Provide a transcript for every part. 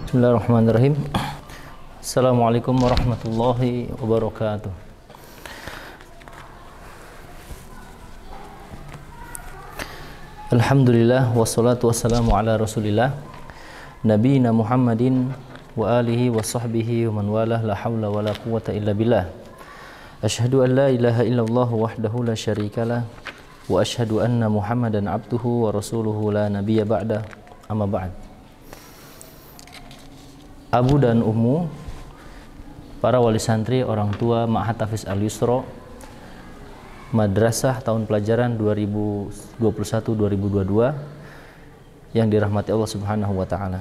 Bismillahirrahmanirrahim. Assalamualaikum warahmatullahi wabarakatuh. Alhamdulillah wassalatu wassalamu ala Rasulillah nabiyina Muhammadin wa alihi wa sahbihi wa man walah, la haula wala quwwata illa billah. Asyhadu an la ilaha illallah wahdahu la syarikalah wa asyhadu anna Muhammadan abduhu wa rasuluhu la nabiyya ba'da. Amma ba'd. Abu dan Ummu, para wali santri, orang tua Ma'had Tahfiz Al-Yusra Madrasah tahun pelajaran 2021-2022 yang dirahmati Allah Subhanahu wa taala.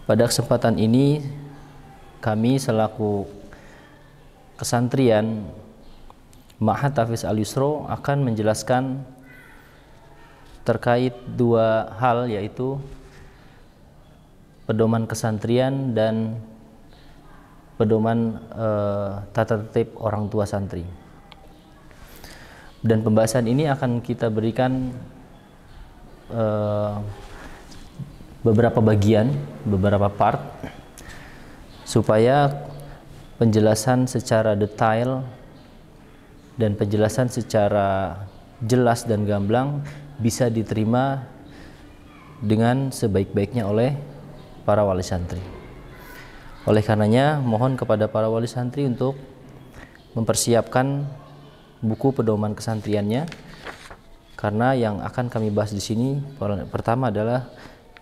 Pada kesempatan ini kami selaku kesantrian Ma'had Tahfiz Al-Yusra akan menjelaskan terkait dua hal, yaitu pedoman kesantrian dan pedoman tata tertib orang tua santri. Dan pembahasan ini akan kita berikan beberapa bagian, beberapa part, supaya penjelasan secara detail dan penjelasan secara jelas dan gamblang bisa diterima dengan sebaik-baiknya oleh para wali santri. Oleh karenanya, mohon kepada para wali santri untuk mempersiapkan buku pedoman kesantriannya, karena yang akan kami bahas di sini pertama adalah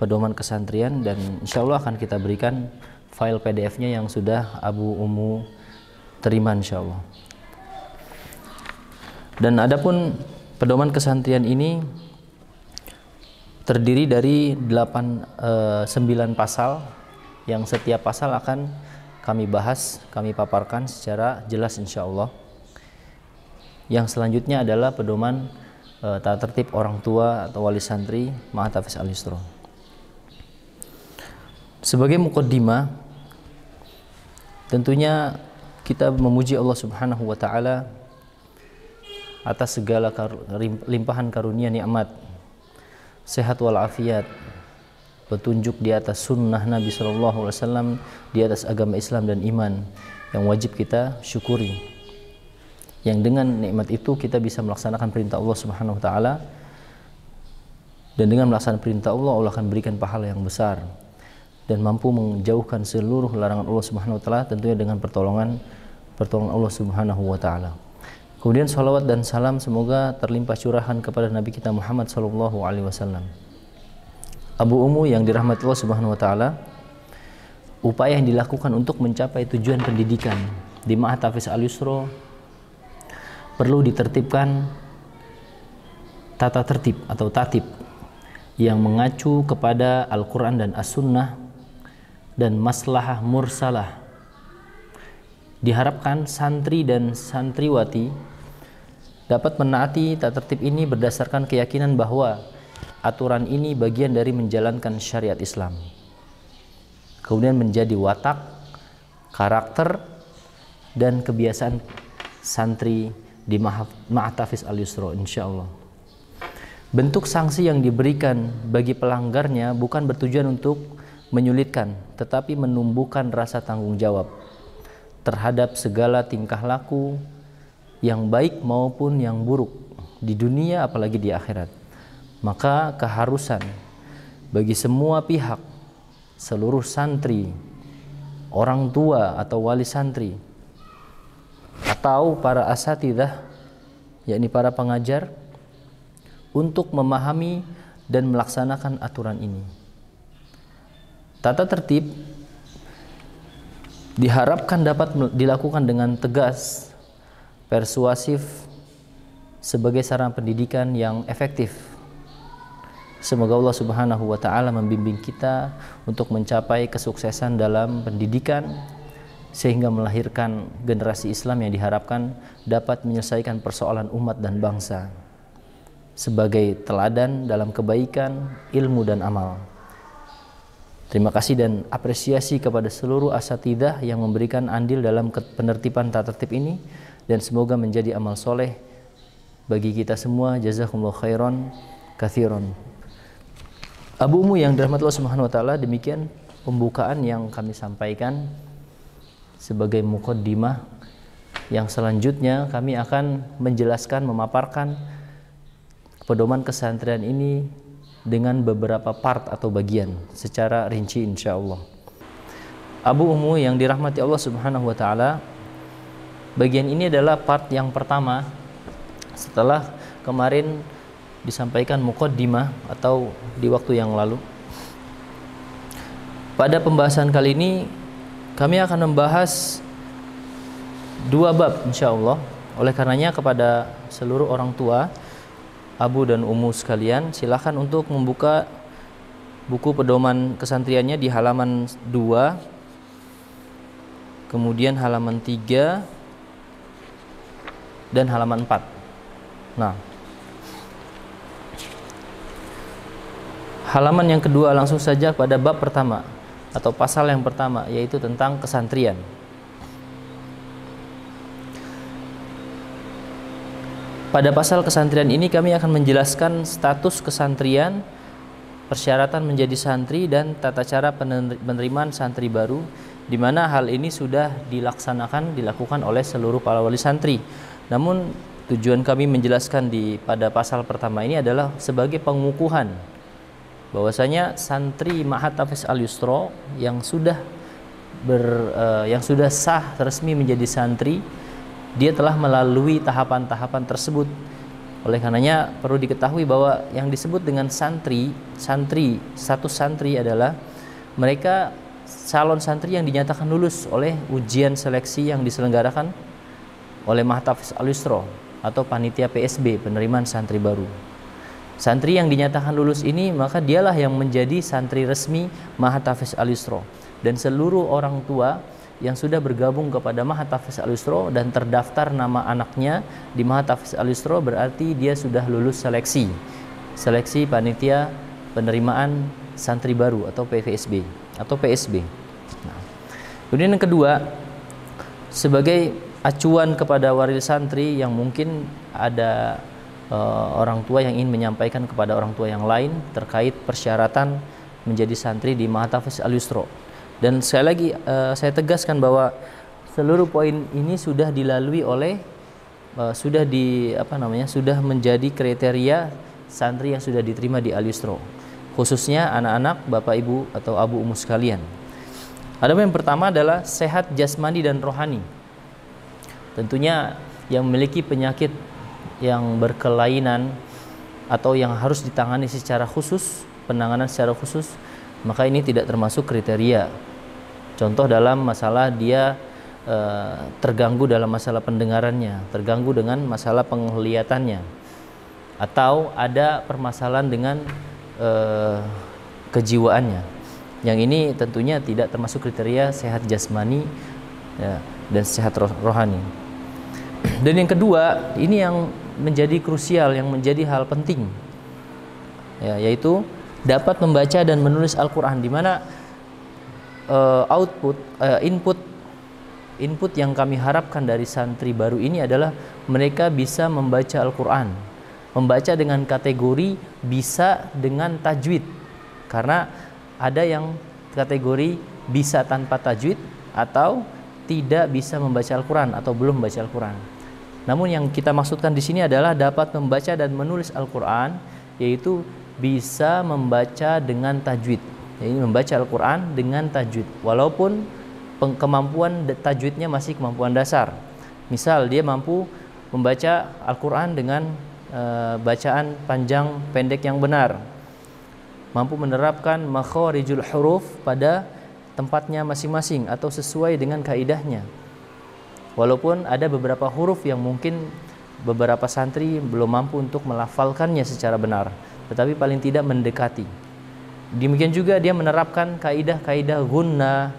pedoman kesantrian, dan insya Allah akan kita berikan file PDF-nya yang sudah Abu Ummu terima insya Allah. Dan adapun pedoman kesantrian ini terdiri dari 9 pasal, yang setiap pasal akan kami bahas, kami paparkan secara jelas insya Allah. Yang selanjutnya adalah pedoman tata tertib orang tua atau wali santri Ma'had Tahfiz Al-Yusra. Sebagai muqaddimah, tentunya kita memuji Allah Subhanahu wa taala atas segala limpahan karunia nikmat, sehat walafiat, petunjuk di atas sunnah Nabi SAW, di atas agama Islam dan iman yang wajib kita syukuri. Yang dengan nikmat itu kita bisa melaksanakan perintah Allah Subhanahu wa taala, dan dengan melaksanakan perintah Allah, Allah akan berikan pahala yang besar dan mampu menjauhkan seluruh larangan Allah Subhanahu wa taala, tentunya dengan pertolongan Allah Subhanahu wa taala. Kemudian salawat dan salam semoga terlimpah curahan kepada Nabi kita Muhammad SAW. Abu Ummu yang dirahmati Allah Subhanahu wa taala, upaya yang dilakukan untuk mencapai tujuan pendidikan di Ma'had Tahfiz Al-Yusra perlu ditertibkan tata tertib atau tatib yang mengacu kepada Al-Quran dan As-Sunnah dan maslahah mursalah. Diharapkan santri dan santriwati dapat menaati tata tertib ini berdasarkan keyakinan bahwa aturan ini bagian dari menjalankan syariat Islam, kemudian menjadi watak, karakter, dan kebiasaan santri di Ma'had Tahfiz Al-Yusra insyaallah. Bentuk sanksi yang diberikan bagi pelanggarnya bukan bertujuan untuk menyulitkan, tetapi menumbuhkan rasa tanggung jawab terhadap segala tingkah laku yang baik maupun yang buruk di dunia apalagi di akhirat. Maka keharusan bagi semua pihak, seluruh santri, orang tua atau wali santri, atau para asatidzah, yakni para pengajar, untuk memahami dan melaksanakan aturan ini. Tata tertib diharapkan dapat dilakukan dengan tegas, persuasif, sebagai sarana pendidikan yang efektif. Semoga Allah Subhanahu wa taala membimbing kita untuk mencapai kesuksesan dalam pendidikan, sehingga melahirkan generasi Islam yang diharapkan dapat menyelesaikan persoalan umat dan bangsa sebagai teladan dalam kebaikan, ilmu dan amal. Terima kasih dan apresiasi kepada seluruh asatidzah yang memberikan andil dalam penertiban tata tertib ini, dan semoga menjadi amal soleh bagi kita semua. Jazakumullah khairan katsiran. Abu Ummu yang dirahmati Allah Subhanahu wa taala, demikian pembukaan yang kami sampaikan sebagai muqaddimah. Yang selanjutnya kami akan menjelaskan, memaparkan pedoman kesantrian ini dengan beberapa part atau bagian secara rinci insyaallah. Abu Ummu yang dirahmati Allah Subhanahu wa taala, bagian ini adalah part yang pertama setelah kemarin disampaikan muqaddimah atau di waktu yang lalu. Pada pembahasan kali ini kami akan membahas dua bab insyaallah. Oleh karenanya kepada seluruh orang tua Abu dan Ummu sekalian, silakan untuk membuka buku pedoman kesantriannya di halaman 2, kemudian halaman 3 dan halaman 4. Nah, halaman yang kedua langsung saja pada bab pertama atau pasal yang pertama, yaitu tentang kesantrian. Pada pasal kesantrian ini kami akan menjelaskan status kesantrian, persyaratan menjadi santri, dan tata cara penerimaan santri baru, di mana hal ini sudah dilakukan oleh seluruh para wali santri. Namun tujuan kami menjelaskan pada pasal pertama ini adalah sebagai pengukuhan bahwasanya santri Ma'had Tahfiz Al-Yusra yang sudah sah resmi menjadi santri, dia telah melalui tahapan-tahapan tersebut. Oleh karenanya perlu diketahui bahwa yang disebut dengan santri, status santri adalah mereka calon santri yang dinyatakan lulus oleh ujian seleksi yang diselenggarakan oleh Ma'had Tahfiz Al-Yusra atau panitia PSB, penerimaan santri baru. Santri yang dinyatakan lulus ini, maka dialah yang menjadi santri resmi Ma'had Tahfiz Al-Yusra. Dan seluruh orang tua yang sudah bergabung kepada Ma'had Tahfiz Al-Yusra dan terdaftar nama anaknya di Ma'had Tahfiz Al-Yusra, berarti dia sudah lulus seleksi panitia penerimaan santri baru atau PVSB atau PSB. Nah, kemudian yang kedua, sebagai acuan kepada wali santri yang mungkin ada orang tua yang ingin menyampaikan kepada orang tua yang lain terkait persyaratan menjadi santri di Ma'had Tahfiz Al-Yusra. Dan sekali lagi saya tegaskan bahwa seluruh poin ini sudah dilalui oleh sudah menjadi kriteria santri yang sudah diterima di Al-Yusra, khususnya anak-anak, Bapak Ibu atau Abu Ummu sekalian. Ada yang pertama adalah sehat jasmani dan rohani. Tentunya yang memiliki penyakit yang berkelainan atau yang harus ditangani secara khusus, penanganan secara khusus, maka ini tidak termasuk kriteria. Contoh dalam masalah dia terganggu dalam masalah pendengarannya, terganggu dengan masalah penglihatannya, atau ada permasalahan dengan kejiwaannya. Yang ini tentunya tidak termasuk kriteria sehat jasmani ya, dan sehat rohani. Dan yang kedua, ini yang menjadi krusial, yang menjadi hal penting ya, yaitu dapat membaca dan menulis Al-Quran, di mana input yang kami harapkan dari santri baru ini adalah mereka bisa membaca Al-Quran, membaca dengan kategori bisa dengan tajwid, karena ada yang kategori bisa tanpa tajwid atau tidak bisa membaca Al-Quran atau belum membaca Al-Quran. Namun yang kita maksudkan di sini adalah dapat membaca dan menulis Al-Quran, yaitu bisa membaca dengan tajwid. Jadi membaca Al-Quran dengan tajwid, walaupun kemampuan tajwidnya masih kemampuan dasar. Misal dia mampu membaca Al-Quran dengan bacaan panjang pendek yang benar, mampu menerapkan makharijul huruf pada tempatnya masing-masing atau sesuai dengan kaidahnya. Walaupun ada beberapa huruf yang mungkin beberapa santri belum mampu untuk melafalkannya secara benar, tetapi paling tidak mendekati. Demikian juga dia menerapkan kaidah-kaidah gunnah,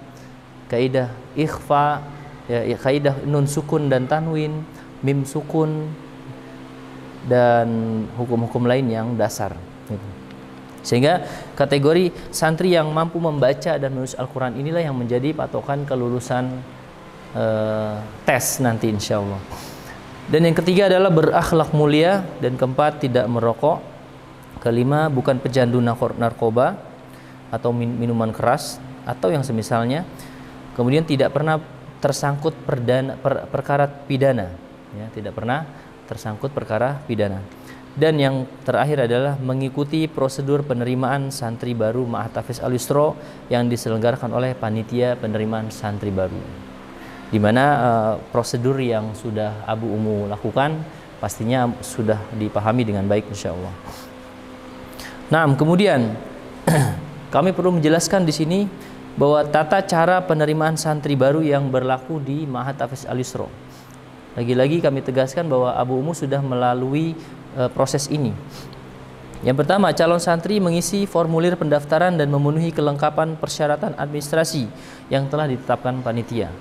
kaidah ikhfa, ya, kaidah nun sukun dan tanwin, mim sukun, dan hukum-hukum lain yang dasar. Sehingga kategori santri yang mampu membaca dan menulis Al-Quran inilah yang menjadi patokan kelulusan tes nanti insya Allah. Dan yang ketiga adalah berakhlak mulia, dan keempat tidak merokok. kelima, bukan pecandu narkoba atau minuman keras atau yang semisalnya. Kemudian tidak pernah tersangkut perkara pidana, ya, tidak pernah tersangkut perkara pidana. Dan yang terakhir adalah mengikuti prosedur penerimaan santri baru Ma'had Tahfiz Al-Yusra yang diselenggarakan oleh panitia penerimaan santri baru, di mana prosedur yang sudah Abu Umu lakukan pastinya sudah dipahami dengan baik insyaallah. Nah, kemudian kami perlu menjelaskan di sini bahwa tata cara penerimaan santri baru yang berlaku di Ma'had Tahfiz Al-Yusra. Lagi-lagi kami tegaskan bahwa Abu Umu sudah melalui proses ini. Yang pertama, calon santri mengisi formulir pendaftaran dan memenuhi kelengkapan persyaratan administrasi yang telah ditetapkan panitia.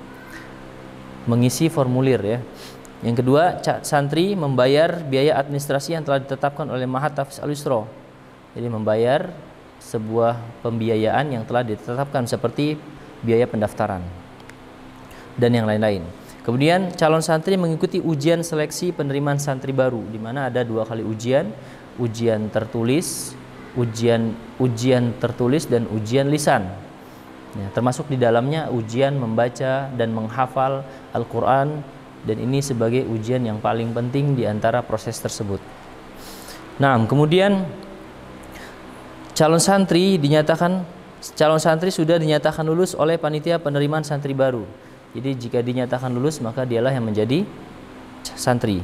Mengisi formulir, ya. Yang kedua, santri membayar biaya administrasi yang telah ditetapkan oleh Ma'had Tahfiz Al-Yusra. Jadi membayar sebuah pembiayaan yang telah ditetapkan seperti biaya pendaftaran dan yang lain-lain. Kemudian calon santri mengikuti ujian seleksi penerimaan santri baru, di mana ada 2 kali ujian, ujian tertulis, ujian tertulis dan ujian lisan. Ya, termasuk di dalamnya ujian membaca dan menghafal Al-Quran, dan ini sebagai ujian yang paling penting di antara proses tersebut. Nah, kemudian calon santri sudah dinyatakan lulus oleh panitia penerimaan santri baru. Jadi jika dinyatakan lulus maka dialah yang menjadi santri.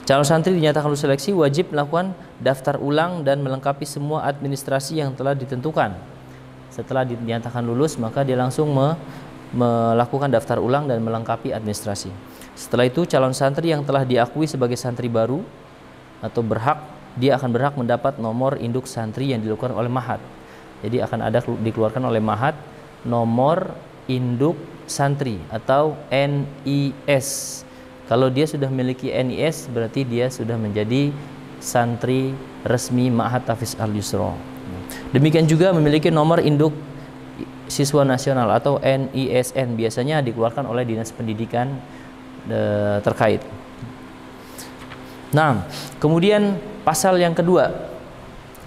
Calon santri dinyatakan lulus seleksi wajib melakukan daftar ulang dan melengkapi semua administrasi yang telah ditentukan. Setelah dinyatakan lulus maka dia langsung melakukan daftar ulang dan melengkapi administrasi. Setelah itu calon santri yang telah diakui sebagai santri baru atau dia akan berhak mendapat nomor induk santri yang dilakukan oleh Ma'had. Jadi akan ada dikeluarkan oleh Ma'had nomor induk santri atau NIS. Kalau dia sudah memiliki NIS berarti dia sudah menjadi santri resmi Ma'had Tahfiz Al-Yusra. Demikian juga memiliki nomor induk siswa nasional atau NISN, biasanya dikeluarkan oleh Dinas Pendidikan terkait. Nah, kemudian pasal yang kedua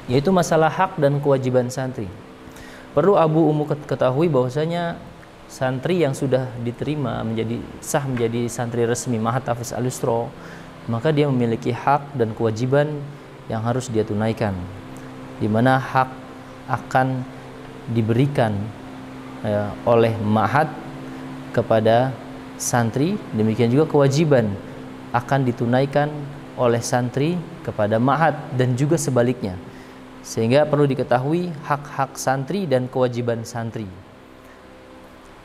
yaitu masalah hak dan kewajiban santri. Perlu Abu Umu ketahui bahwasanya santri yang sudah diterima menjadi santri resmi Ma'had Tahfiz Al-Yusra, maka dia memiliki hak dan kewajiban yang harus dia tunaikan, di mana hak akan diberikan oleh Ma'had kepada santri, demikian juga kewajiban akan ditunaikan oleh santri kepada Ma'had dan juga sebaliknya. Sehingga perlu diketahui hak-hak santri dan kewajiban santri.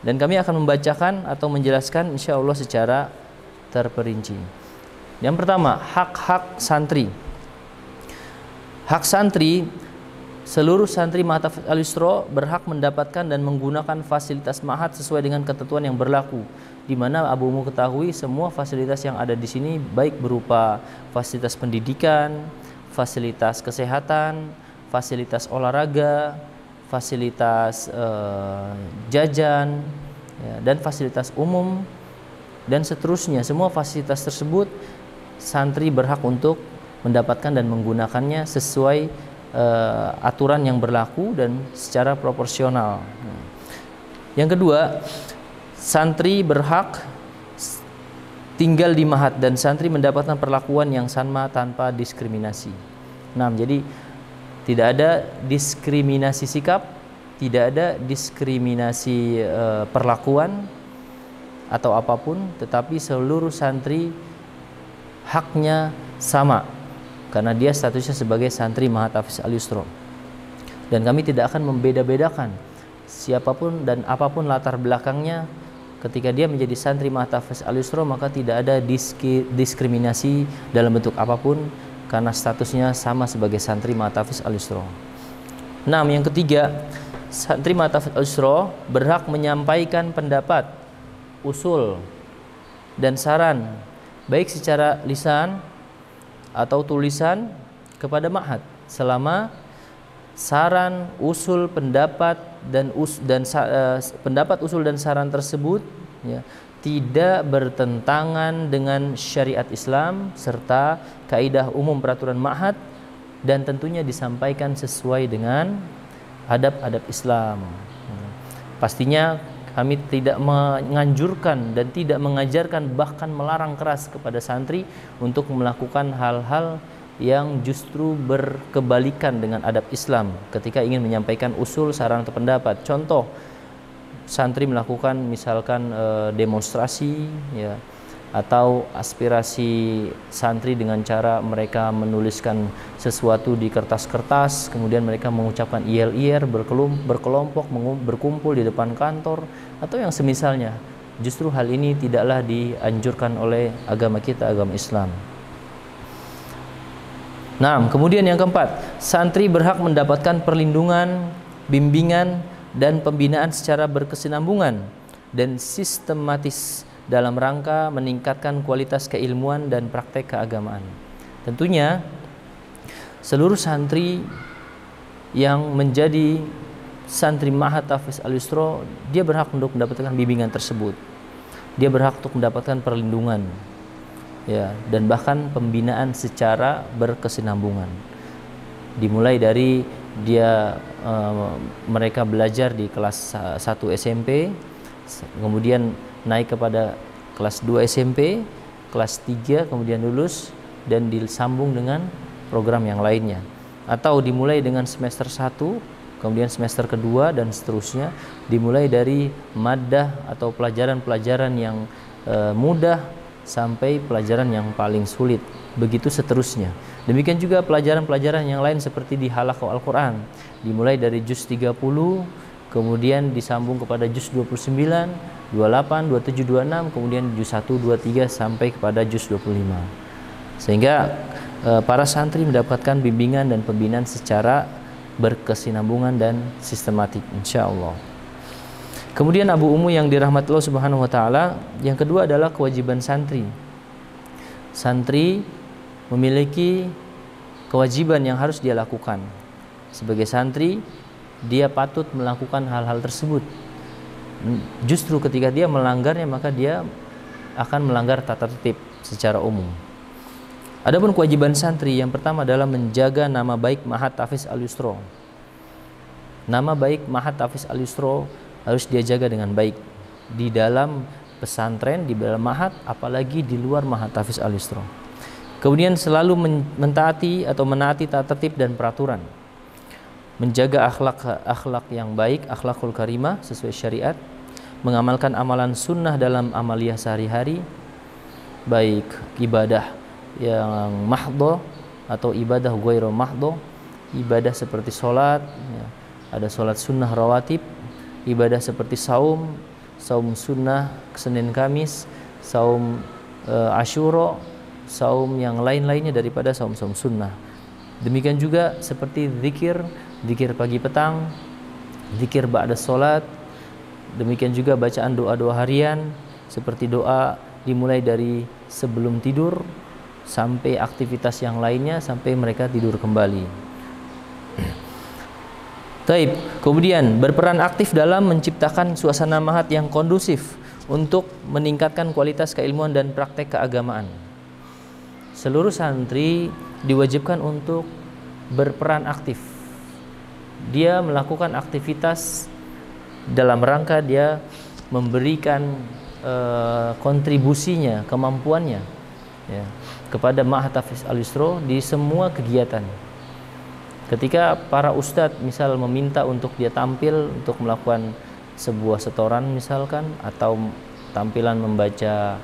Dan kami akan membacakan atau menjelaskan insya Allah secara terperinci. Yang pertama, hak-hak santri. Hak santri, seluruh santri Ma'had Tahfiz Al-Yusra berhak mendapatkan dan menggunakan fasilitas Ma'had sesuai dengan ketentuan yang berlaku. Di mana Abu Umu ketahui semua fasilitas yang ada di sini baik berupa fasilitas pendidikan, fasilitas kesehatan, fasilitas olahraga, fasilitas jajan, ya, dan fasilitas umum dan seterusnya. Semua fasilitas tersebut santri berhak untuk mendapatkan dan menggunakannya sesuai aturan yang berlaku dan secara proporsional. Yang kedua, santri berhak tinggal di Ma'had dan santri mendapatkan perlakuan yang sama tanpa diskriminasi. Nah, jadi tidak ada diskriminasi sikap, tidak ada diskriminasi perlakuan atau apapun, tetapi seluruh santri haknya sama karena dia statusnya sebagai santri Ma'had Tahfiz Al-Yusra. Dan kami tidak akan membeda-bedakan siapapun dan apapun latar belakangnya. Ketika dia menjadi santri Ma'had Tahfiz Al-Yusra maka tidak ada diskriminasi dalam bentuk apapun karena statusnya sama sebagai santri Ma'had Tahfiz Al-Yusra. Nah, yang ketiga, santri Ma'had Tahfiz Al-Yusra berhak menyampaikan pendapat, usul dan saran baik secara lisan atau tulisan kepada Ma'had selama saran, usul, pendapat pendapat, usul dan saran tersebut ya, tidak bertentangan dengan syariat Islam serta kaidah umum peraturan Ma'had dan tentunya disampaikan sesuai dengan adab-adab Islam. Pastinya kami tidak menganjurkan dan tidak mengajarkan, bahkan melarang keras kepada santri untuk melakukan hal-hal yang justru berkebalikan dengan adab Islam ketika ingin menyampaikan usul, saran atau pendapat. Contoh, santri melakukan misalkan demonstrasi ya, atau aspirasi santri dengan cara mereka menuliskan sesuatu di kertas-kertas, kemudian mereka mengucapkan yel-yel, berkelompok, berkumpul di depan kantor atau yang semisalnya. Justru hal ini tidaklah dianjurkan oleh agama kita, agama Islam. Nah, kemudian yang keempat, santri berhak mendapatkan perlindungan, bimbingan, dan pembinaan secara berkesinambungan dan sistematis dalam rangka meningkatkan kualitas keilmuan dan praktek keagamaan. Tentunya seluruh santri yang menjadi santri Ma'had Tahfiz Al-Yusra, dia berhak untuk mendapatkan bimbingan tersebut. Dia berhak untuk mendapatkan perlindungan ya, dan bahkan pembinaan secara berkesinambungan. Dimulai dari dia mereka belajar di kelas 1 SMP, kemudian naik kepada kelas 2 SMP, kelas 3 kemudian lulus dan disambung dengan program yang lainnya. Atau dimulai dengan semester 1, kemudian semester kedua dan seterusnya, dimulai dari maddah atau pelajaran-pelajaran yang mudah sampai pelajaran yang paling sulit, begitu seterusnya. Demikian juga pelajaran-pelajaran yang lain seperti di halaqah Al-Quran, dimulai dari juz 30, kemudian disambung kepada juz 29, 28, 27, 26, kemudian juz 1, 2, 3 sampai kepada juz 25. Sehingga para santri mendapatkan bimbingan dan pembinaan secara berkesinambungan dan sistematik, insyaallah. Kemudian Abu Ummu yang dirahmati Allah Subhanahu wa taala, yang kedua adalah kewajiban santri. Santri memiliki kewajiban yang harus dia lakukan. Sebagai santri, dia patut melakukan hal-hal tersebut. Justru ketika dia melanggarnya, maka dia akan melanggar tata tertib secara umum. Adapun kewajiban santri yang pertama adalah menjaga nama baik Ma'had Tahfiz Al-Yusra. Nama baik Ma'had Tahfiz Al-Yusra harus dia jaga dengan baik di dalam pesantren, di dalam ma'had, apalagi di luar Ma'had Tahfiz Al-Yusra. Kemudian selalu mentaati atau menaati tata tertib dan peraturan, menjaga akhlak yang baik, akhlakul karimah sesuai syariat, mengamalkan amalan sunnah dalam amaliyah sehari-hari, baik ibadah yang mahdho atau ibadah ghairu mahdho, ibadah seperti sholat ya, ada sholat sunnah rawatib, ibadah seperti saum sunnah Senin Kamis, saum Asyura, saum yang lain-lainnya daripada saum-saum sunnah. Demikian juga seperti zikir pagi petang, zikir ba'da sholat, demikian juga bacaan doa-doa harian seperti doa dimulai dari sebelum tidur sampai aktivitas yang lainnya sampai mereka tidur kembali. Taib. Kemudian berperan aktif dalam menciptakan suasana ma'had yang kondusif untuk meningkatkan kualitas keilmuan dan praktek keagamaan. Seluruh santri diwajibkan untuk berperan aktif. Dia melakukan aktivitas dalam rangka dia memberikan kontribusinya, kemampuannya ya, kepada Ma'had Tahfiz Al-Yusra di semua kegiatan. Ketika para ustadz misal meminta untuk dia tampil untuk melakukan sebuah setoran misalkan, atau tampilan membaca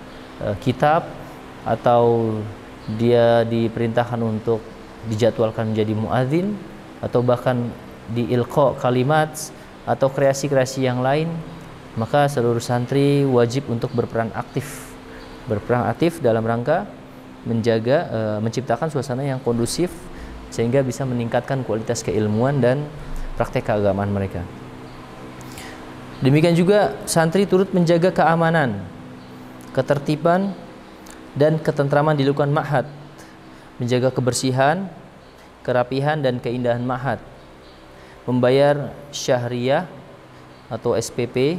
kitab, atau dia diperintahkan untuk dijadwalkan menjadi muadzin, atau bahkan di ilqa kalimat atau kreasi-kreasi yang lain, maka seluruh santri wajib untuk berperan aktif dalam rangka menjaga menciptakan suasana yang kondusif sehingga bisa meningkatkan kualitas keilmuan dan praktek keagamaan mereka. Demikian juga santri turut menjaga keamanan, ketertiban dan ketentraman di lingkungan ma'had, menjaga kebersihan, kerapihan dan keindahan ma'had, membayar syahriyah atau SPP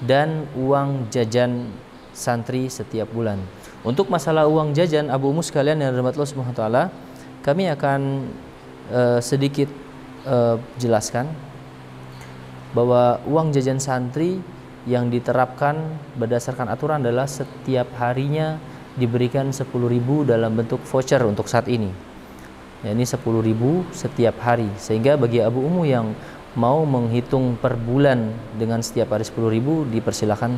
dan uang jajan santri setiap bulan. Untuk masalah uang jajan, Abu Ummu sekalian yang dirahmati Allah Subhanahu wa taala, kami akan sedikit jelaskan bahwa uang jajan santri yang diterapkan berdasarkan aturan adalah setiap harinya diberikan 10.000 dalam bentuk voucher untuk saat ini. Ya, ini 10.000 setiap hari. Sehingga bagi Abu Umu yang mau menghitung per bulan dengan setiap hari 10.000, dipersilakan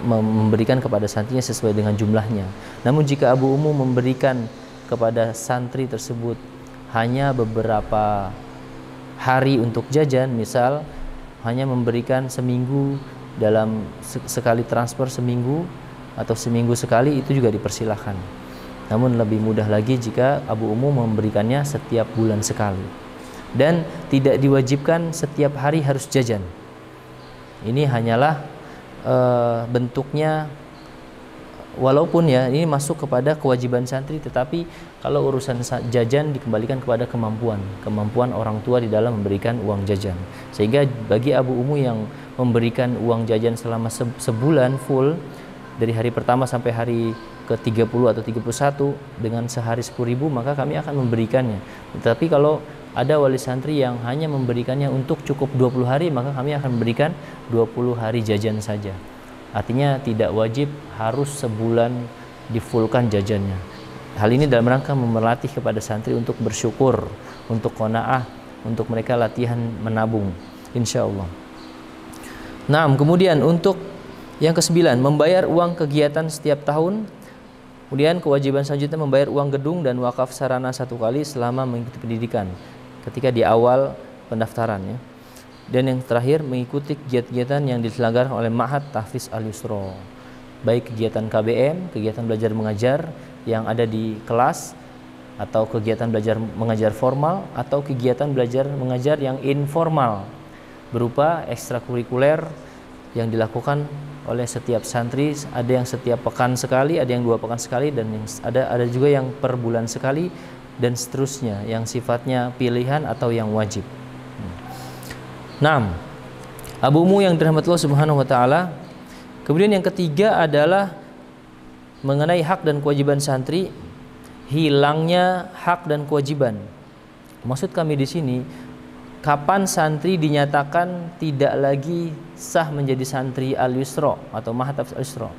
memberikan kepada santrinya sesuai dengan jumlahnya. Namun jika Abu Umu memberikan kepada santri tersebut hanya beberapa hari untuk jajan, misal hanya memberikan seminggu dalam sekali transfer seminggu atau seminggu sekali, itu juga dipersilahkan. Namun lebih mudah lagi jika Abu Umu memberikannya setiap bulan sekali dan tidak diwajibkan setiap hari harus jajan. Ini hanyalah bentuknya, walaupun ya ini masuk kepada kewajiban santri, tetapi kalau urusan jajan dikembalikan kepada kemampuan orang tua di dalam memberikan uang jajan. Sehingga bagi Abu Umu yang memberikan uang jajan selama sebulan full dari hari pertama sampai hari ke-30 atau 31 dengan sehari 10.000, maka kami akan memberikannya. Tetapi kalau ada wali santri yang hanya memberikannya untuk cukup 20 hari, maka kami akan memberikan 20 hari jajan saja. Artinya tidak wajib harus sebulan difulkan jajannya. Hal ini dalam rangka melatih kepada santri untuk bersyukur, untuk qanaah, untuk mereka latihan menabung, insya Allah. Nah, kemudian untuk yang ke-9, membayar uang kegiatan setiap tahun. Kemudian kewajiban selanjutnya membayar uang gedung dan wakaf sarana 1 kali selama mengikuti pendidikan ketika di awal pendaftaran, ya. Dan yang terakhir, mengikuti kegiatan yang diselenggarakan oleh Ma'had Tahfiz Al-Yusra, baik kegiatan KBM, kegiatan belajar mengajar yang ada di kelas, atau kegiatan belajar mengajar formal, atau kegiatan belajar mengajar yang informal berupa ekstrakurikuler yang dilakukan oleh setiap santri. Ada yang setiap pekan sekali, ada yang 2 pekan sekali, dan yang ada juga yang per bulan sekali, dan seterusnya, yang sifatnya pilihan atau yang wajib. 6. Abu Umu yang dirahmati Allah Subhanahu wa taala. Kemudian yang ketiga adalah mengenai hak dan kewajiban santri, hilangnya hak dan kewajiban. Maksud kami di sini, kapan santri dinyatakan tidak lagi sah menjadi santri Al-Yusra atau Ma'had Tahfiz Al-Yusra.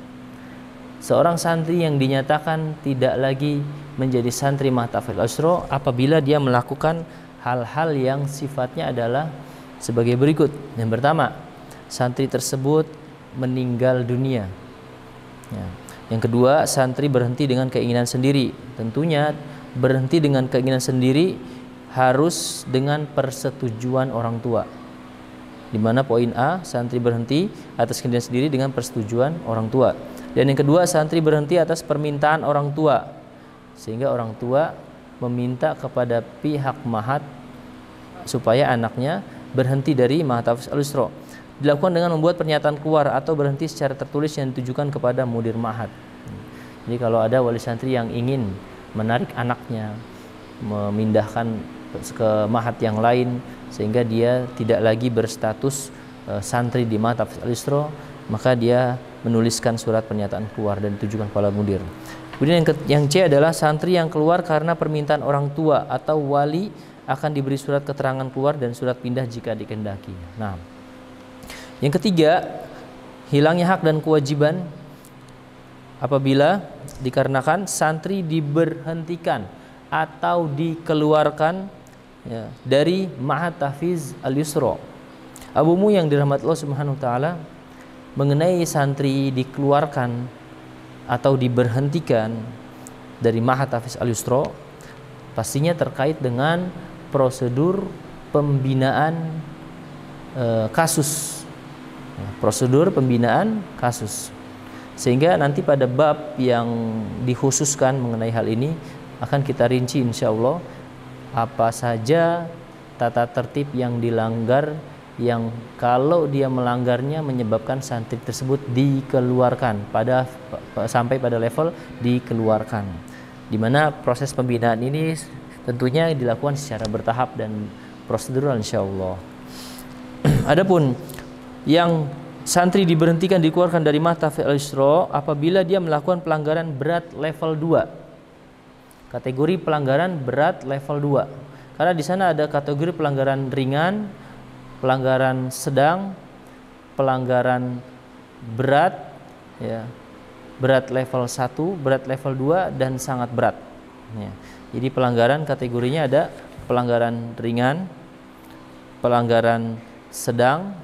Seorang santri yang dinyatakan tidak lagi menjadi santri Ma'had Tahfiz Al-Yusra apabila dia melakukan hal-hal yang sifatnya adalah sebagai berikut. Yang pertama, santri tersebut meninggal dunia, ya. Yang kedua, santri berhenti dengan keinginan sendiri. Tentunya berhenti dengan keinginan sendiri harus dengan persetujuan orang tua. Di mana poin A, santri berhenti atas keinginan sendiri dengan persetujuan orang tua. Dan yang kedua, santri berhenti atas permintaan orang tua, sehingga orang tua meminta kepada pihak Ma'had supaya anaknya berhenti dari Ma'had Tahfiz Al-Yusra. Dilakukan dengan membuat pernyataan keluar atau berhenti secara tertulis yang ditujukan kepada mudir Ma'had. Jadi kalau ada wali santri yang ingin menarik anaknya, memindahkan ke Ma'had yang lain sehingga dia tidak lagi berstatus santri di Ma'had Tahfiz Al-Yusra, maka dia menuliskan surat pernyataan keluar dan ditujukan kepada mudir. Kemudian yang C adalah santri yang keluar karena permintaan orang tua atau wali akan diberi surat keterangan keluar dan surat pindah jika dikehendaki. Nah, yang ketiga, hilangnya hak dan kewajiban apabila dikarenakan santri diberhentikan atau dikeluarkan, ya, dari Ma'had Tahfiz Al-Yusra. Abu Umu yang dirahmati Allah Subhanahu wa taala, mengenai santri dikeluarkan atau diberhentikan dari Ma'had Tahfiz Al-Yusra, pastinya terkait dengan prosedur pembinaan kasus, prosedur pembinaan kasus, sehingga nanti pada bab yang dikhususkan mengenai hal ini akan kita rinci insya Allah apa saja tata tertib yang dilanggar, yang kalau dia melanggarnya menyebabkan santri tersebut dikeluarkan sampai pada level dikeluarkan, di mana proses pembinaan ini tentunya dilakukan secara bertahap dan prosedural insyaallah. Adapun yang santri diberhentikan dikeluarkan dari Ma'had Tahfiz Al-Yusra apabila dia melakukan pelanggaran berat level 2. Kategori pelanggaran berat level 2. Karena di sana ada kategori pelanggaran ringan, pelanggaran sedang, pelanggaran berat, ya, berat level 1, berat level 2, dan sangat berat. Ya. Jadi pelanggaran kategorinya ada pelanggaran ringan, pelanggaran sedang,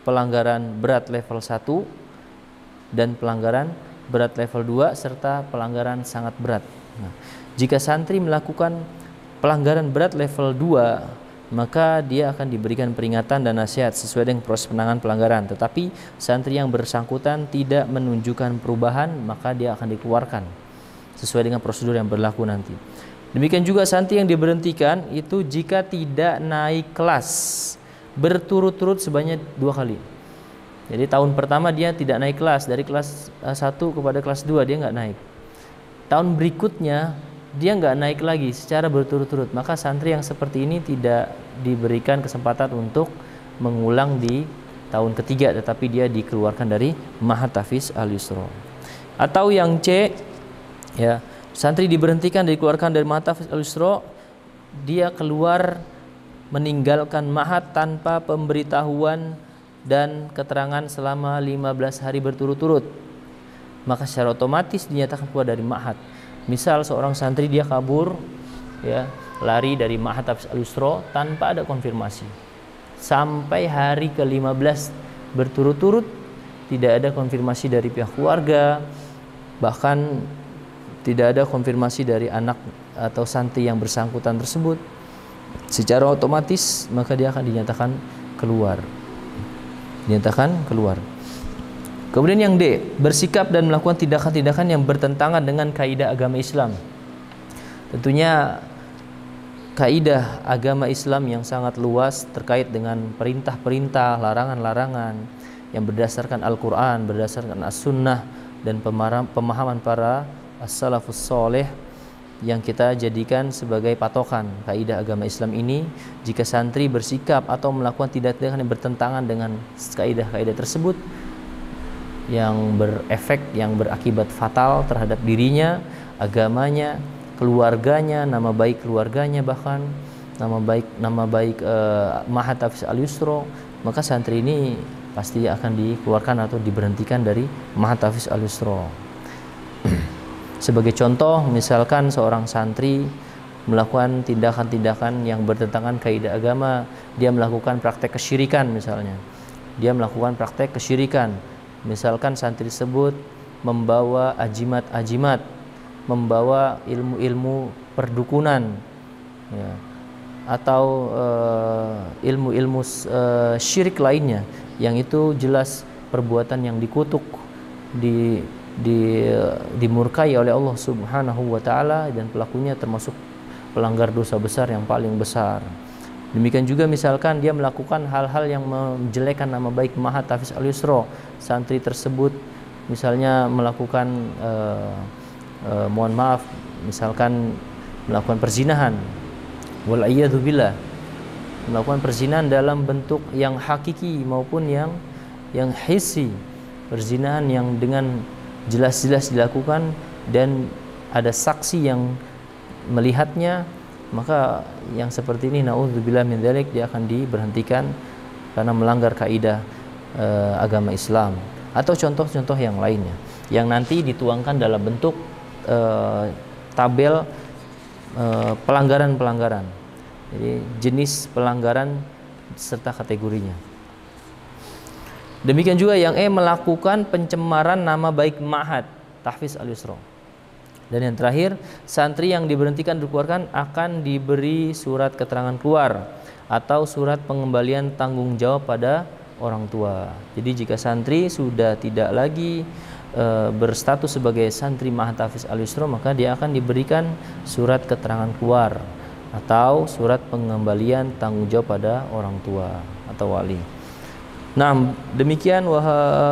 pelanggaran berat level 1, dan pelanggaran berat level 2, serta pelanggaran sangat berat. Nah, jika santri melakukan pelanggaran berat level 2, maka dia akan diberikan peringatan dan nasihat sesuai dengan proses penanganan pelanggaran. Tetapi santri yang bersangkutan tidak menunjukkan perubahan, maka dia akan dikeluarkan sesuai dengan prosedur yang berlaku nanti. Demikian juga santri yang diberhentikan itu jika tidak naik kelas berturut-turut sebanyak 2 kali. Jadi tahun pertama dia tidak naik kelas, dari kelas 1 kepada kelas 2 dia nggak naik. Tahun berikutnya dia nggak naik lagi secara berturut-turut, maka santri yang seperti ini tidak diberikan kesempatan untuk mengulang di tahun ketiga, tetapi dia dikeluarkan dari Ma'had Tahfiz Al-Yusra. Atau yang C, ya, santri diberhentikan, dikeluarkan dari Ma'had Tahfiz Al-Yusra, dia keluar meninggalkan ma'had tanpa pemberitahuan dan keterangan selama 15 hari berturut-turut, maka secara otomatis dinyatakan keluar dari ma'had. Misal seorang santri dia kabur, ya, lari dari Ma'had Tahfiz Al-Yusra tanpa ada konfirmasi sampai hari ke-15 berturut-turut, tidak ada konfirmasi dari pihak keluarga, bahkan tidak ada konfirmasi dari anak atau santri yang bersangkutan tersebut, secara otomatis maka dia akan dinyatakan keluar. Kemudian yang D, bersikap dan melakukan tindakan-tindakan yang bertentangan dengan kaidah agama Islam. Tentunya kaidah agama Islam yang sangat luas terkait dengan perintah-perintah, larangan-larangan yang berdasarkan Al-Quran, berdasarkan As-Sunnah, dan pemahaman para as-salafus soleh yang kita jadikan sebagai patokan kaidah agama Islam ini. Jika santri bersikap atau melakukan tindakan yang bertentangan dengan kaidah-kaidah tersebut, yang berefek, yang berakibat fatal terhadap dirinya, agamanya, keluarganya, nama baik keluarganya, bahkan nama baik Ma'had Tahfiz Al-Yusra, maka santri ini pasti akan dikeluarkan atau diberhentikan dari Ma'had Tahfiz Al-Yusra. Sebagai contoh, misalkan seorang santri melakukan tindakan-tindakan yang bertentangan kaidah agama, dia melakukan praktek kesyirikan misalnya. Misalkan santri tersebut membawa ajimat-ajimat, membawa ilmu-ilmu perdukunan, ya, atau ilmu-ilmu syirik lainnya, yang itu jelas perbuatan yang dikutuk, dimurkai oleh Allah Subhanahu wa taala, dan pelakunya termasuk pelanggar dosa besar yang paling besar. Demikian juga misalkan dia melakukan hal-hal yang menjelekkan nama baik Ma'had Tahfiz Al-Yusra, santri tersebut misalnya melakukan misalkan melakukan perzinahan, wal'iyadzubillah, melakukan perzinahan dalam bentuk yang hakiki maupun yang hissi, perzinahan yang dengan jelas-jelas dilakukan dan ada saksi yang melihatnya, maka yang seperti ini naudzubillah min dzalik, dia akan diberhentikan karena melanggar kaidah agama Islam. Atau contoh-contoh yang lainnya yang nanti dituangkan dalam bentuk tabel pelanggaran-pelanggaran. Jadi jenis pelanggaran serta kategorinya. Demikian juga yang E, melakukan pencemaran nama baik Ma'had Tahfiz Al-Yusra. Dan yang terakhir, santri yang diberhentikan dikeluarkan akan diberi surat keterangan keluar atau surat pengembalian tanggung jawab pada orang tua. Jadi jika santri sudah tidak lagi berstatus sebagai santri Ma'had Tahfiz Al-Yusra, maka dia akan diberikan surat keterangan keluar atau surat pengembalian tanggung jawab pada orang tua atau wali. Nah, demikian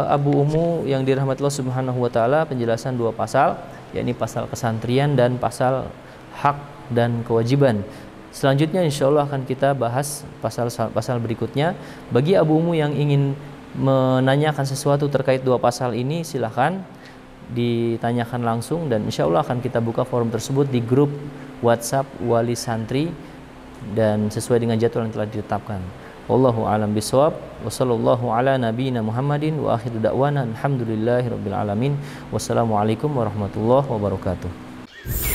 Abu Umu yang dirahmati Allah Subhanahu wa taala, penjelasan dua pasal, yakni pasal kesantrian dan pasal hak dan kewajiban. Selanjutnya insyaallah akan kita bahas pasal berikutnya. Bagi Abu Umu yang ingin menanyakan sesuatu terkait dua pasal ini, silahkan ditanyakan langsung, dan insya Allah akan kita buka forum tersebut di grup WhatsApp Wali Santri dan sesuai dengan jadwal yang telah ditetapkan. Wallahu a'lam bishawab. Wa sallallahu ala nabiyyina Muhammadin wa akhiru da'wana alhamdulillahirabbil alamin. Wassalamualaikum warahmatullahi wabarakatuh.